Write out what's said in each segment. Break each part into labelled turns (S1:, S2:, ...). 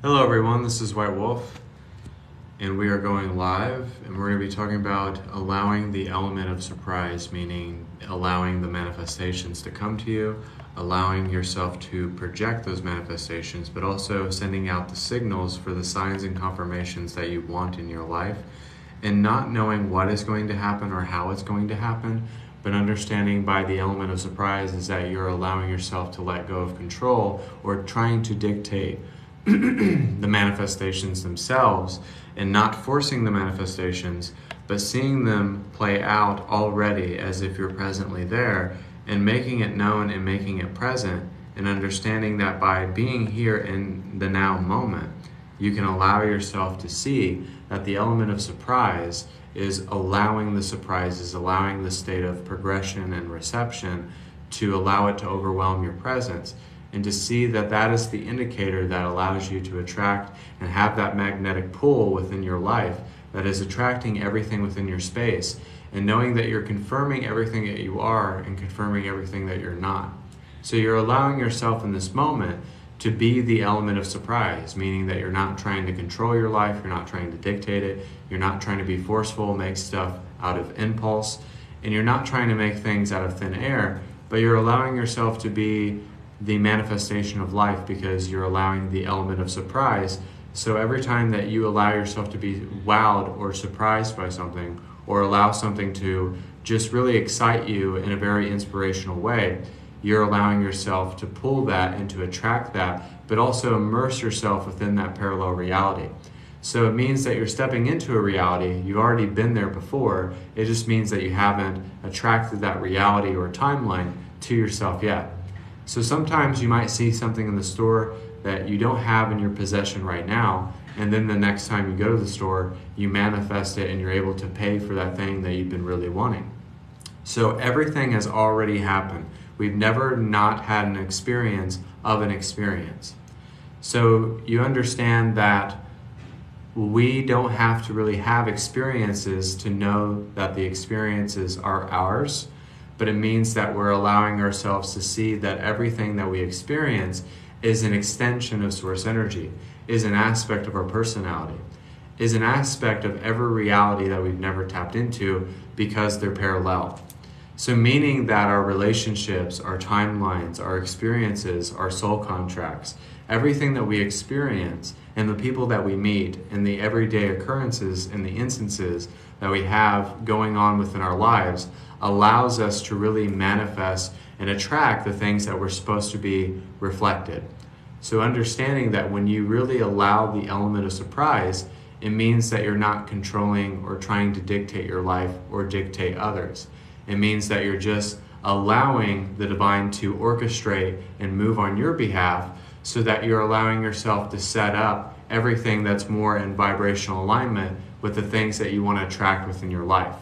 S1: Hello everyone, this is White Wolf, and we are going live, and we're going to be talking about allowing the element of surprise, meaning allowing the manifestations to come to you, allowing yourself to project those manifestations, but also sending out the signals for the signs and confirmations that you want in your life, and not knowing what is going to happen or how it's going to happen, but understanding by the element of surprise is that you're allowing yourself to let go of control or trying to dictate the manifestations themselves, and not forcing the manifestations, but seeing them play out already as if you're presently there, and making it known and making it present, and understanding that by being here in the now moment, you can allow yourself to see that the element of surprise is allowing the surprises, allowing the state of progression and reception to allow it to overwhelm your presence, and to see that that is the indicator that allows you to attract and have that magnetic pull within your life that is attracting everything within your space, and knowing that you're confirming everything that you are and confirming everything that you're not. So you're allowing yourself in this moment to be the element of surprise, meaning that you're not trying to control your life, you're not trying to dictate it, you're not trying to be forceful, make stuff out of impulse, and you're not trying to make things out of thin air, but you're allowing yourself to be the manifestation of life because you're allowing the element of surprise. So every time that you allow yourself to be wowed or surprised by something, or allow something to just really excite you in a very inspirational way, you're allowing yourself to pull that and to attract that, but also immerse yourself within that parallel reality. So it means that you're stepping into a reality, you've already been there before, it just means that you haven't attracted that reality or timeline to yourself yet. So sometimes you might see something in the store that you don't have in your possession right now, and then the next time you go to the store, you manifest it and you're able to pay for that thing that you've been really wanting. So everything has already happened. We've never not had an experience of an experience. So you understand that we don't have to really have experiences to know that the experiences are ours, but it means that we're allowing ourselves to see that everything that we experience is an extension of source energy, is an aspect of our personality, is an aspect of every reality that we've never tapped into because they're parallel. So meaning that our relationships, our timelines, our experiences, our soul contracts, everything that we experience and the people that we meet and the everyday occurrences and the instances that we have going on within our lives allows us to really manifest and attract the things that we're supposed to be reflected. So understanding that when you really allow the element of surprise, it means that you're not controlling or trying to dictate your life or dictate others. It means that you're just allowing the divine to orchestrate and move on your behalf, so that you're allowing yourself to set up everything that's more in vibrational alignment with the things that you want to attract within your life.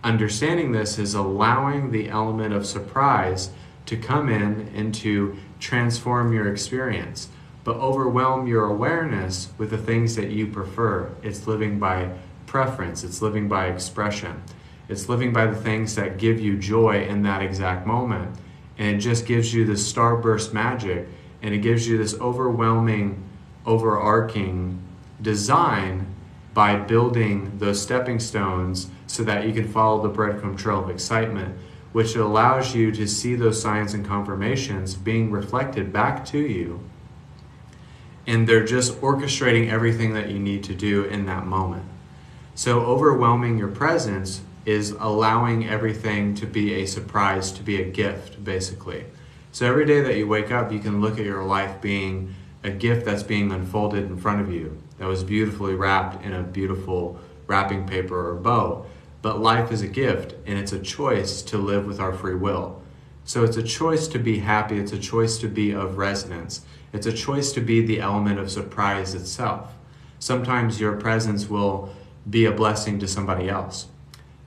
S1: Understanding this is allowing the element of surprise to come in and to transform your experience, but overwhelm your awareness with the things that you prefer. It's living by preference, it's living by expression, it's living by the things that give you joy in that exact moment, and it just gives you this starburst magic, and it gives you this overwhelming, overarching design by building those stepping stones so that you can follow the breadcrumb trail of excitement, which allows you to see those signs and confirmations being reflected back to you. And they're just orchestrating everything that you need to do in that moment. So overwhelming your presence is allowing everything to be a surprise, to be a gift, basically. So every day that you wake up, you can look at your life being a gift that's being unfolded in front of you, that was beautifully wrapped in a beautiful wrapping paper or bow. But life is a gift, and it's a choice to live with our free will. So it's a choice to be happy, it's a choice to be of resonance, it's a choice to be the element of surprise itself. Sometimes your presence will be a blessing to somebody else.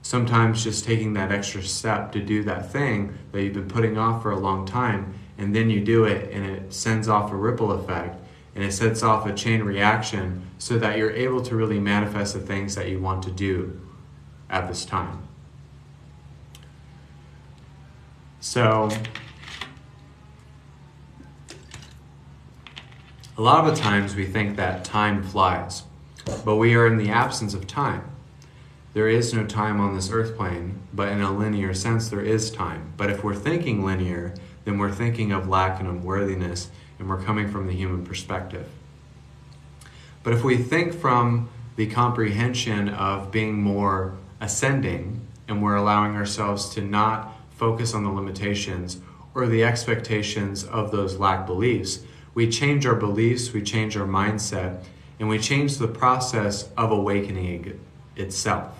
S1: Sometimes just taking that extra step to do that thing that you've been putting off for a long time, and then you do it and it sends off a ripple effect and it sets off a chain reaction so that you're able to really manifest the things that you want to do at this time. So A lot of the times we think that time flies, but we are in the absence of time. There is no time on this earth plane, but in a linear sense there is time. But if we're thinking linear, then we're thinking of lack and unworthiness, and we're coming from the human perspective. But if we think from the comprehension of being more ascending, and we're allowing ourselves to not focus on the limitations or the expectations of those lack beliefs, we change our beliefs, we change our mindset, and we change the process of awakening itself.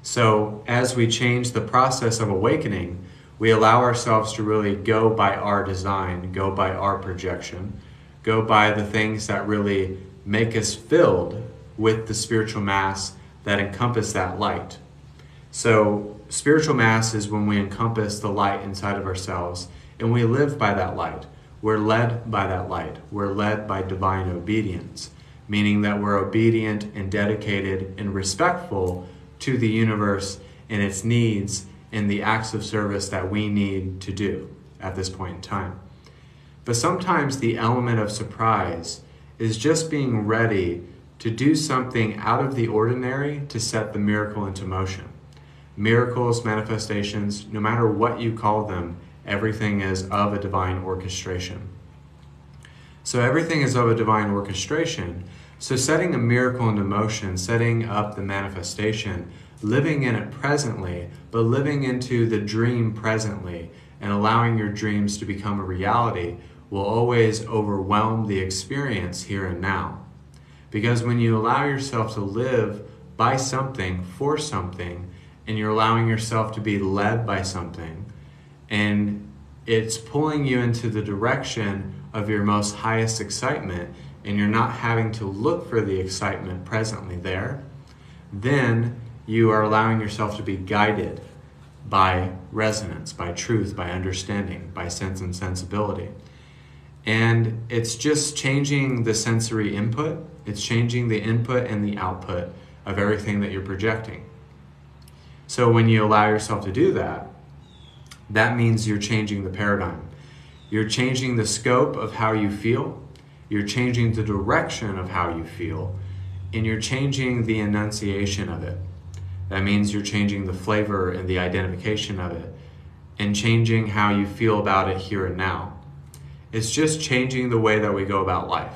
S1: So as we change the process of awakening, we allow ourselves to really go by our design, go by our projection, go by the things that really make us filled with the spiritual mass that encompass that light. So spiritual mass is when we encompass the light inside of ourselves, and we live by that light. We're led by that light. We're led by divine obedience, meaning that we're obedient and dedicated and respectful to the universe and its needs and the acts of service that we need to do at this point in time. But sometimes the element of surprise is just being ready to do something out of the ordinary to set the miracle into motion. Miracles, manifestations, no matter what you call them, everything is of a divine orchestration. So everything is of a divine orchestration. So setting a miracle into motion, setting up the manifestation, living in it presently, but living into the dream presently, and allowing your dreams to become a reality will always overwhelm the experience here and now. Because when you allow yourself to live by something, for something, and you're allowing yourself to be led by something, and it's pulling you into the direction of your most highest excitement, and you're not having to look for the excitement presently there, then you are allowing yourself to be guided by resonance, by truth, by understanding, by sense and sensibility. And it's just changing the sensory input. It's changing the input and the output of everything that you're projecting. So when you allow yourself to do that, that means you're changing the paradigm. You're changing the scope of how you feel. You're changing the direction of how you feel. And you're changing the enunciation of it. That means you're changing the flavor and the identification of it, and changing how you feel about it here and now. It's just changing the way that we go about life.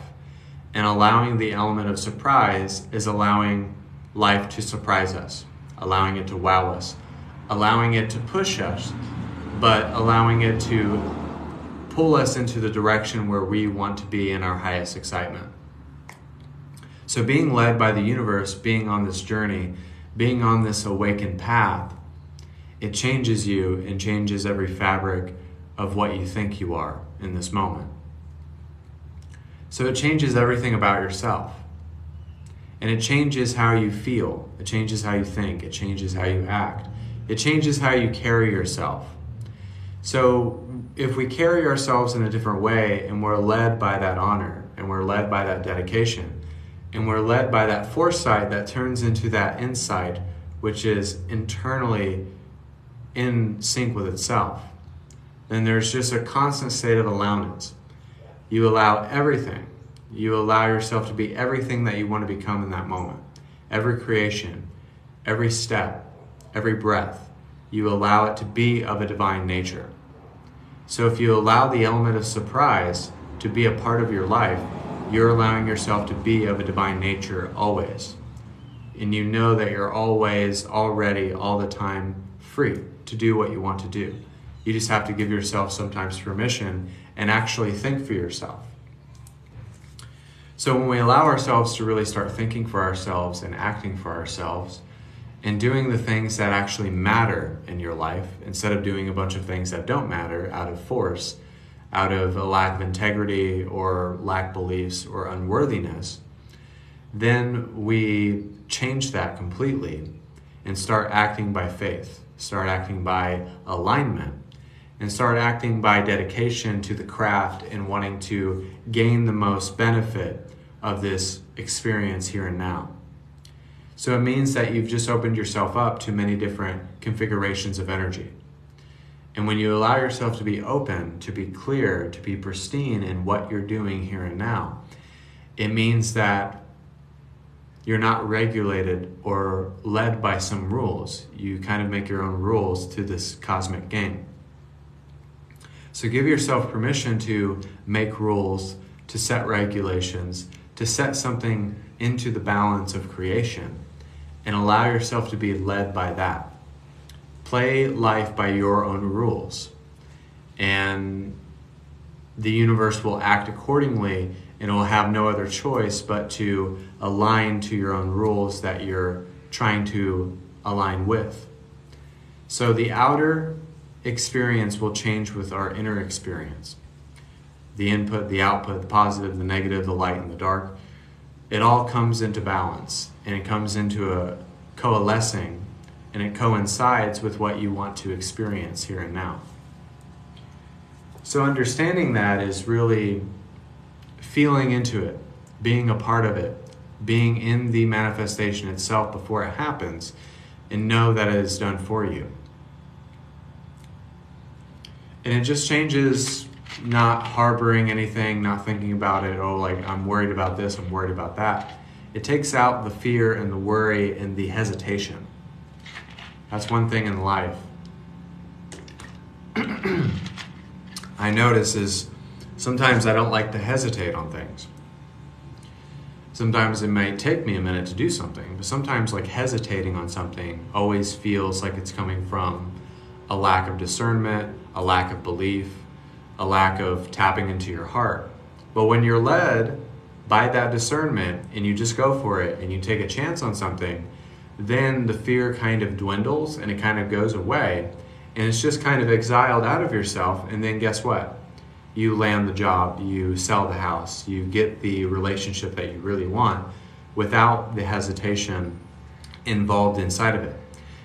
S1: And allowing the element of surprise is allowing life to surprise us, allowing it to wow us, allowing it to push us, but allowing it to pull us into the direction where we want to be in our highest excitement. So being led by the universe, being on this journey, being on this awakened path, it changes you and changes every fabric of what you think you are in this moment. So it changes everything about yourself. And it changes how you feel. It changes how you think. It changes how you act. It changes how you carry yourself. So if we carry ourselves in a different way, and we're led by that honor, and we're led by that dedication, and we're led by that foresight that turns into that insight, which is internally in sync with itself, then there's just a constant state of allowance. You allow everything. You allow yourself to be everything that you want to become in that moment. Every creation, every step, every breath, you allow it to be of a divine nature. So if you allow the element of surprise to be a part of your life, you're allowing yourself to be of a divine nature always. And you know that you're always, already, all the time free to do what you want to do. You just have to give yourself sometimes permission and actually think for yourself. So when we allow ourselves to really start thinking for ourselves and acting for ourselves and doing the things that actually matter in your life instead of doing a bunch of things that don't matter out of force, out of a lack of integrity or lack beliefs or unworthiness, then we change that completely and start acting by faith, start acting by alignment, and start acting by dedication to the craft and wanting to gain the most benefit of this experience here and now. So it means that you've just opened yourself up to many different configurations of energy. And when you allow yourself to be open, to be clear, to be pristine in what you're doing here and now, It means that you're not regulated or led by some rules. You kind of make your own rules to this cosmic game. So give yourself permission to make rules, to set regulations, to set something into the balance of creation, and allow yourself to be led by that. Play life by your own rules, and the universe will act accordingly, and it will have no other choice but to align to your own rules that you're trying to align with. So the outer experience will change with our inner experience. The input, the output, the positive, the negative, the light and the dark, it all comes into balance, and it comes into a coalescing, and it coincides with what you want to experience here and now. So understanding that is really feeling into it, being a part of it, being in the manifestation itself before it happens, and know that it is done for you. And it just changes not harboring anything, not thinking about it, oh, like I'm worried about this, I'm worried about that. It takes out the fear and the worry and the hesitation. That's one thing in life I notice is sometimes I don't like to hesitate on things. Sometimes it may take me a minute to do something, but sometimes like hesitating on something always feels like it's coming from a lack of discernment, a lack of belief, a lack of tapping into your heart. But when you're led by that discernment and you just go for it and you take a chance on something, then the fear kind of dwindles and it kind of goes away, and it's just kind of exiled out of yourself. And then guess what? You land the job, you sell the house, you get the relationship that you really want without the hesitation involved inside of it.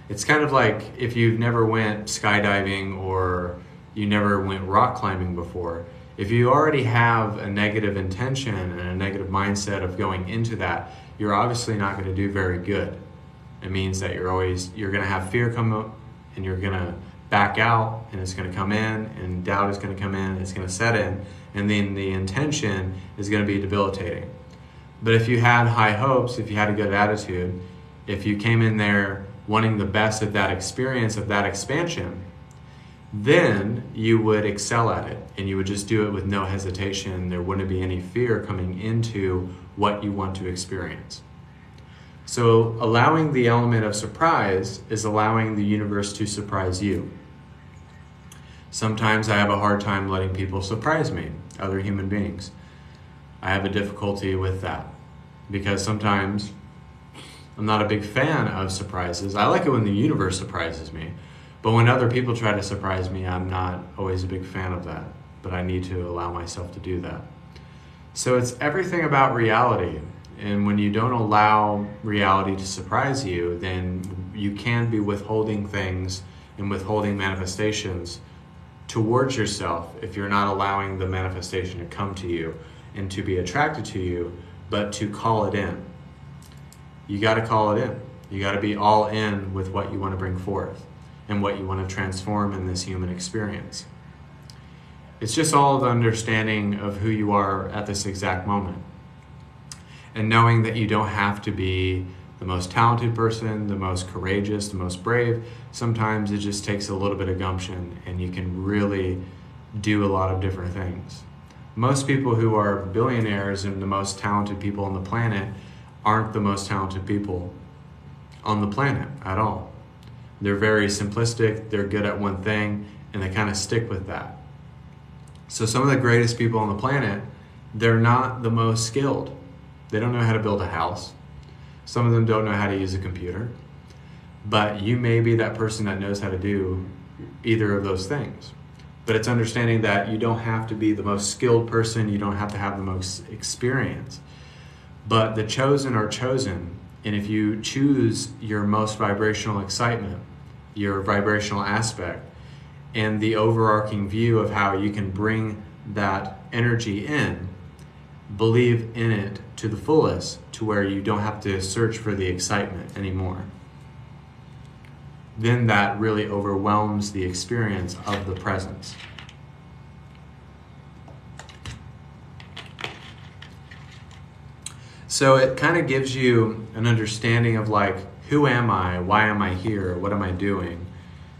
S1: It's kind of like if you've never went skydiving or you never went rock climbing before. If you already have a negative intention and a negative mindset of going into that, you're obviously not going to do very good. It means that you're going to have fear come up, and you're going to back out, and it's going to come in, and doubt is going to come in, it's going to set in, and then the intention is going to be debilitating. But if you had high hopes, if you had a good attitude, if you came in there wanting the best of that experience, of that expansion, then you would excel at it, and you would just do it with no hesitation. There wouldn't be any fear coming into what you want to experience. So allowing the element of surprise is allowing the universe to surprise you. Sometimes I have a hard time letting people surprise me, other human beings. I have a difficulty with that because sometimes I'm not a big fan of surprises. I like it when the universe surprises me. But when other people try to surprise me, I'm not always a big fan of that. But I need to allow myself to do that. So it's everything about reality. And when you don't allow reality to surprise you, then you can be withholding things and withholding manifestations towards yourself if you're not allowing the manifestation to come to you and to be attracted to you, but to call it in. You got to call it in. You got to be all in with what you want to bring forth and what you want to transform in this human experience. It's just all the understanding of who you are at this exact moment. And knowing that you don't have to be the most talented person, the most courageous, the most brave. Sometimes it just takes a little bit of gumption and you can really do a lot of different things. Most people who are billionaires and the most talented people on the planet aren't the most talented people on the planet at all. They're very simplistic, they're good at one thing, and they kind of stick with that. So some of the greatest people on the planet, they're not the most skilled. They don't know how to build a house. Some of them don't know how to use a computer. But you may be that person that knows how to do either of those things. But it's understanding that you don't have to be the most skilled person, you don't have to have the most experience. But the chosen are chosen, and if you choose your most vibrational excitement, your vibrational aspect, and the overarching view of how you can bring that energy in, believe in it to the fullest, to where you don't have to search for the excitement anymore. Then that really overwhelms the experience of the presence. So it kind of gives you an understanding of like, who am I? Why am I here? What am I doing?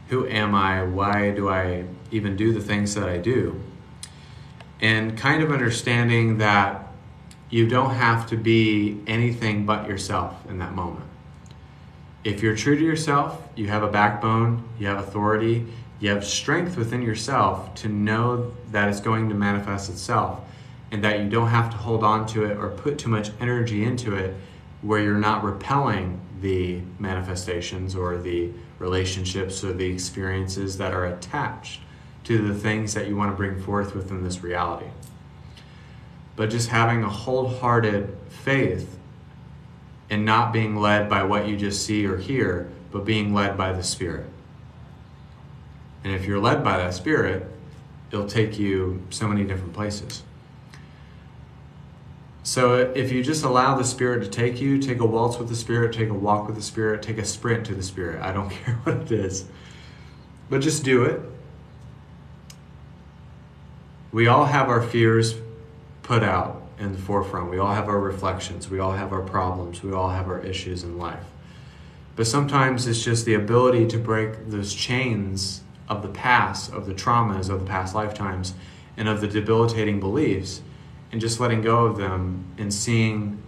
S1: Who am I? Why do I even do the things that I do? And kind of understanding that you don't have to be anything but yourself in that moment. If you're true to yourself, you have a backbone, you have authority, you have strength within yourself to know that it's going to manifest itself, and that you don't have to hold on to it or put too much energy into it where you're not repelling the manifestations or the relationships or the experiences that are attached to the things that you want to bring forth within this reality. But just having a wholehearted faith and not being led by what you just see or hear, but being led by the Spirit. And if you're led by that Spirit, it'll take you so many different places. So if you just allow the Spirit to take you, take a waltz with the Spirit, take a walk with the Spirit, take a sprint to the Spirit. I don't care what it is. But just do it. We all have our fears put out in the forefront. We all have our reflections. We all have our problems. We all have our issues in life. But sometimes it's just the ability to break those chains of the past, of the traumas of the past lifetimes, and of the debilitating beliefs, and just letting go of them and seeing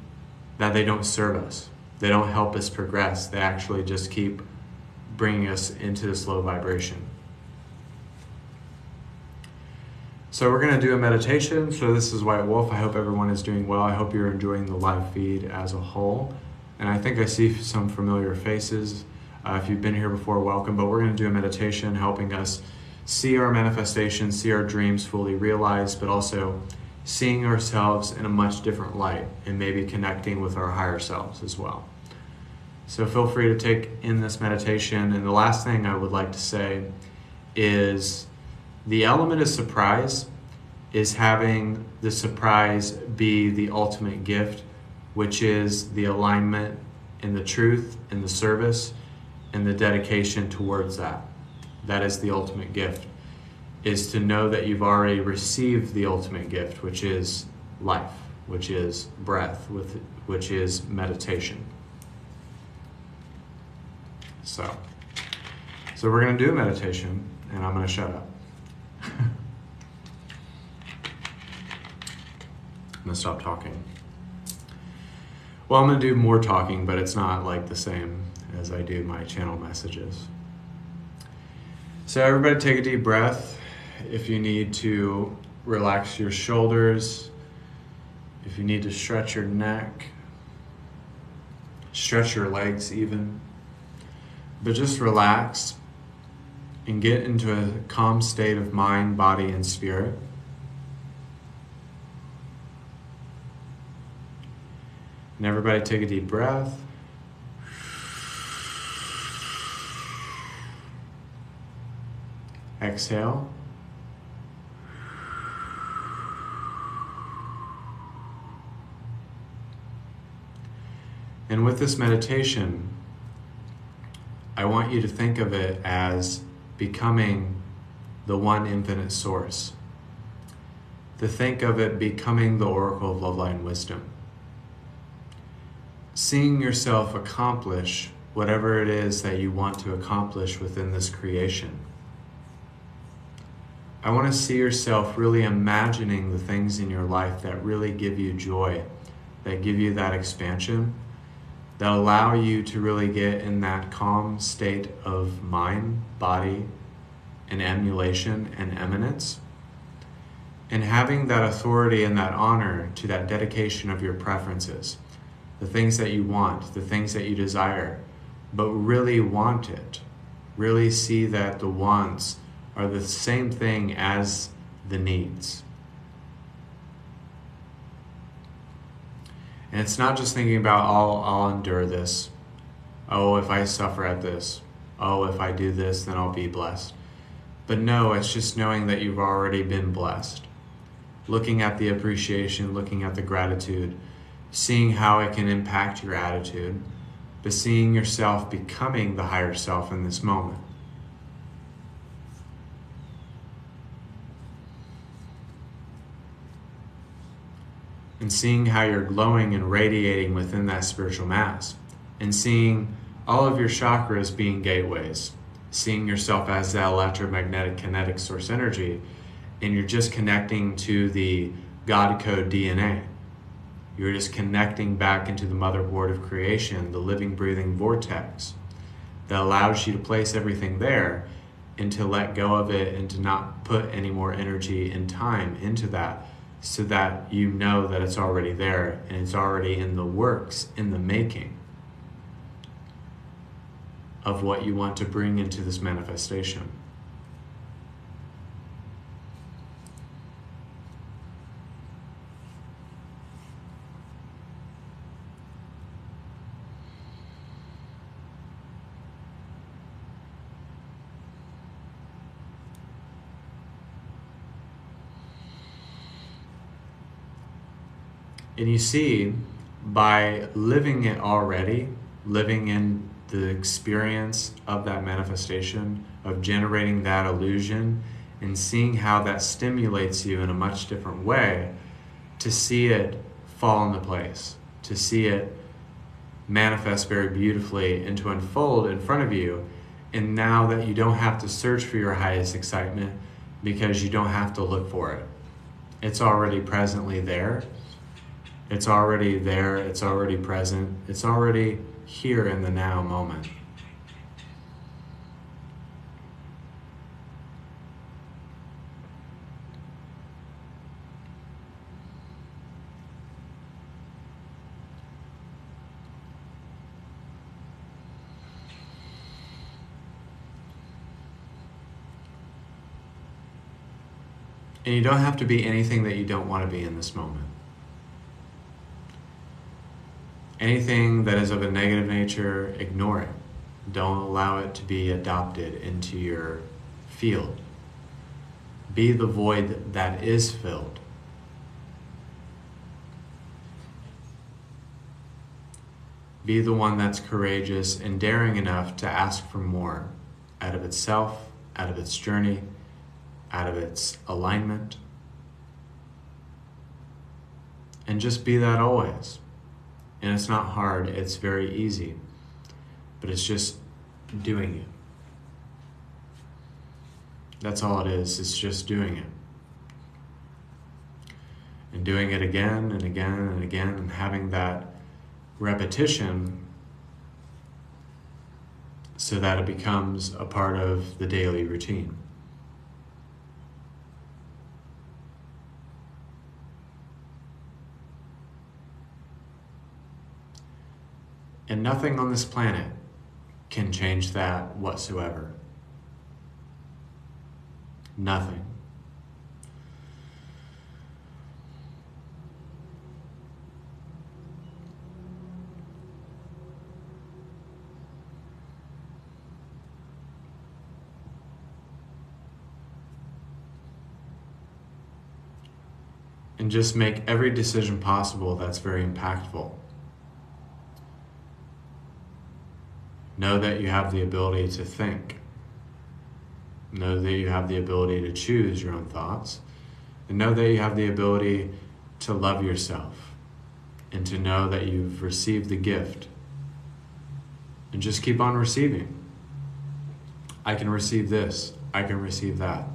S1: that they don't serve us. They don't help us progress. They actually just keep bringing us into this low vibration. So we're going to do a meditation. So this is White Wolf. I hope everyone is doing well. I hope you're enjoying the live feed as a whole. And I think I see some familiar faces. If you've been here before, welcome. But we're going to do a meditation helping us see our manifestations, see our dreams fully realized, but also seeing ourselves in a much different light and maybe connecting with our higher selves as well. So feel free to take in this meditation. And the last thing I would like to say is the element of surprise is having the surprise be the ultimate gift, which is the alignment and the truth and the service and the dedication towards that. That is the ultimate gift, is to know that you've already received the ultimate gift, which is life, which is breath, which is meditation. So we're going to do a meditation, and I'm going to shut up. I'm going to stop talking. Well, I'm going to do more talking, but it's not like the same as I do my channel messages. So everybody take a deep breath. If you need to relax your shoulders, if you need to stretch your neck, stretch your legs even, but just relax and get into a calm state of mind, body, and spirit. And everybody take a deep breath. Exhale. And with this meditation, I want you to think of it as becoming the one infinite source. To think of it becoming the oracle of love, light, and wisdom. Seeing yourself accomplish whatever it is that you want to accomplish within this creation. I want to see yourself really imagining the things in your life that really give you joy, that give you that expansion, that allow you to really get in that calm state of mind, body, and emulation and eminence. And having that authority and that honor to that dedication of your preferences, the things that you want, the things that you desire, but really want it. Really see that the wants are the same thing as the needs. And it's not just thinking about, I'll endure this. Oh, if I suffer at this. Oh, if I do this, then I'll be blessed. But no, it's just knowing that you've already been blessed. Looking at the appreciation, looking at the gratitude, seeing how it can impact your attitude, but seeing yourself becoming the higher self in this moment. and seeing how you're glowing and radiating within that spiritual mass, and seeing all of your chakras being gateways, seeing yourself as that electromagnetic kinetic source energy, and you're just connecting to the God code DNA. You're just connecting back into the motherboard of creation, the living, breathing vortex that allows you to place everything there and to let go of it and to not put any more energy and time into that, so that you know that it's already there and it's already in the works, in the making of what you want to bring into this manifestation. And you see, by living it already, living in the experience of that manifestation, of generating that illusion, and seeing how that stimulates you in a much different way, to see it fall into place, to see it manifest very beautifully and to unfold in front of you. And now that you don't have to search for your highest excitement, because you don't have to look for it. It's already presently there. It's already there, it's already present, it's already here in the now moment. And you don't have to be anything that you don't want to be in this moment. Anything that is of a negative nature, ignore it. Don't allow it to be adopted into your field. Be the void that is filled. Be the one that's courageous and daring enough to ask for more out of itself, out of its journey, out of its alignment. And just be that always. And it's not hard, it's very easy, but it's just doing it. That's all it is, it's just doing it. And doing it again and again and again, and having that repetition so that it becomes a part of the daily routine. And nothing on this planet can change that whatsoever. Nothing. And just make every decision possible that's very impactful. Know that you have the ability to think. Know that you have the ability to choose your own thoughts. And know that you have the ability to love yourself. And to know that you've received the gift. And just keep on receiving. I can receive this. I can receive that.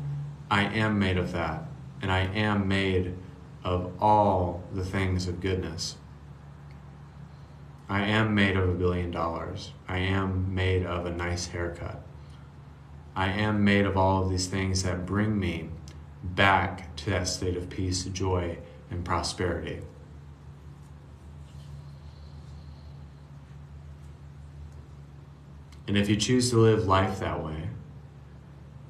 S1: I am made of that. And I am made of all the things of goodness. I am made of $1 billion. I am made of a nice haircut. I am made of all of these things that bring me back to that state of peace, joy, and prosperity. And if you choose to live life that way,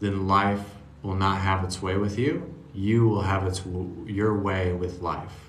S1: then life will not have its way with you. You will have your way with life.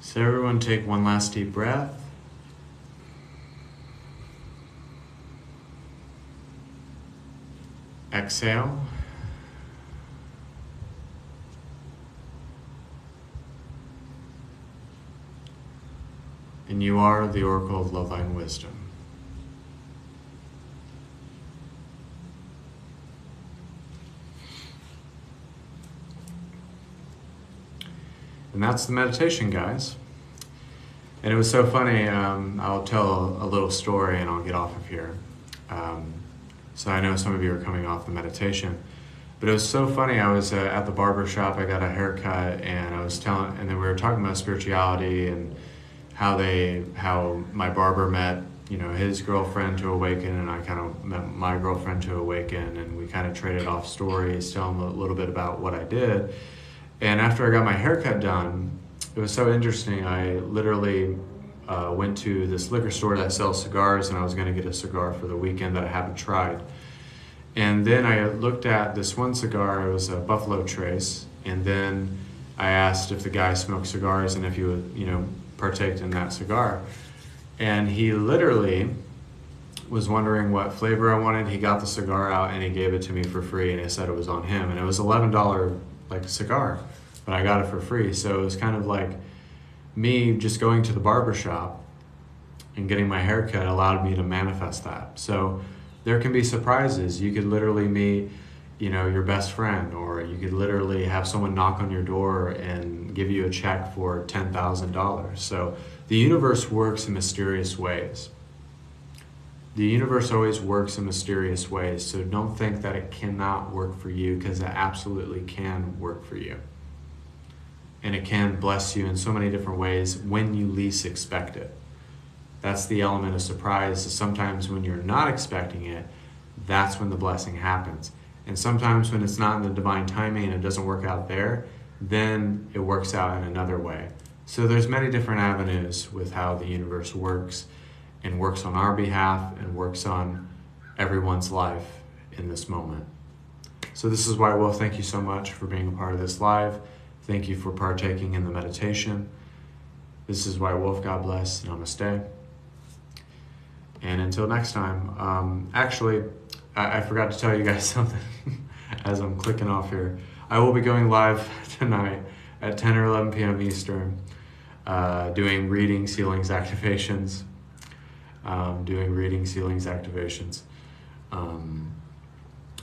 S1: So everyone take one last deep breath. Exhale. And you are the Oracle of Love and Wisdom. And that's the meditation, guys. And it was so funny. I'll tell a little story and I'll get off of here. So I know some of you are coming off the meditation, but it was so funny. I was at the barber shop. I got a haircut, and and then we were talking about spirituality and how my barber met, his girlfriend to awaken, and I kind of met my girlfriend to awaken, and we kind of traded off stories, telling a little bit about what I did. And after I got my haircut done, it was so interesting. I literally went to this liquor store that sells cigars, and I was going to get a cigar for the weekend that I haven't tried. And then I looked at this one cigar. It was a Buffalo Trace, and then I asked if the guy smoked cigars and if he would, partake in that cigar. And he literally was wondering what flavor I wanted. He got the cigar out and he gave it to me for free, and he said it was on him. And it was $11 cigar, but I got it for free. So it was kind of like me just going to the barber shop and getting my haircut allowed me to manifest that. So there can be surprises. You could literally meet, your best friend, or you could literally have someone knock on your door and give you a check for $10,000. So the universe works in mysterious ways. The universe always works in mysterious ways. So don't think that it cannot work for you, because it absolutely can work for you. And it can bless you in so many different ways when you least expect it. That's the element of surprise. Sometimes when you're not expecting it, that's when the blessing happens. And sometimes when it's not in the divine timing and it doesn't work out there, then it works out in another way. So there's many different avenues with how the universe works, and works on our behalf and works on everyone's life in this moment. So this is White Wolf. Thank you so much for being a part of this live. Thank you for partaking in the meditation. This is White Wolf. God bless. Namaste. And until next time, actually, I forgot to tell you guys something as I'm clicking off here. I will be going live tonight at 10 or 11 p.m. Eastern, doing readings, healings, activations.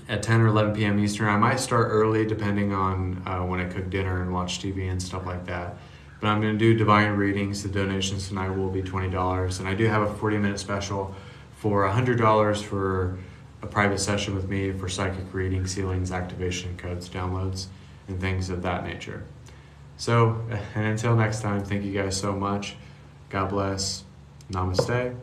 S1: At 10 or 11 p.m. Eastern. I might start early depending on when I cook dinner and watch TV and stuff like that. But I'm going to do divine readings. The donations tonight will be $20. And I do have a 40-minute special for $100 for a private session with me for psychic readings, healings, activation codes, downloads, and things of that nature. So, and until next time, thank you guys so much. God bless. Namaste.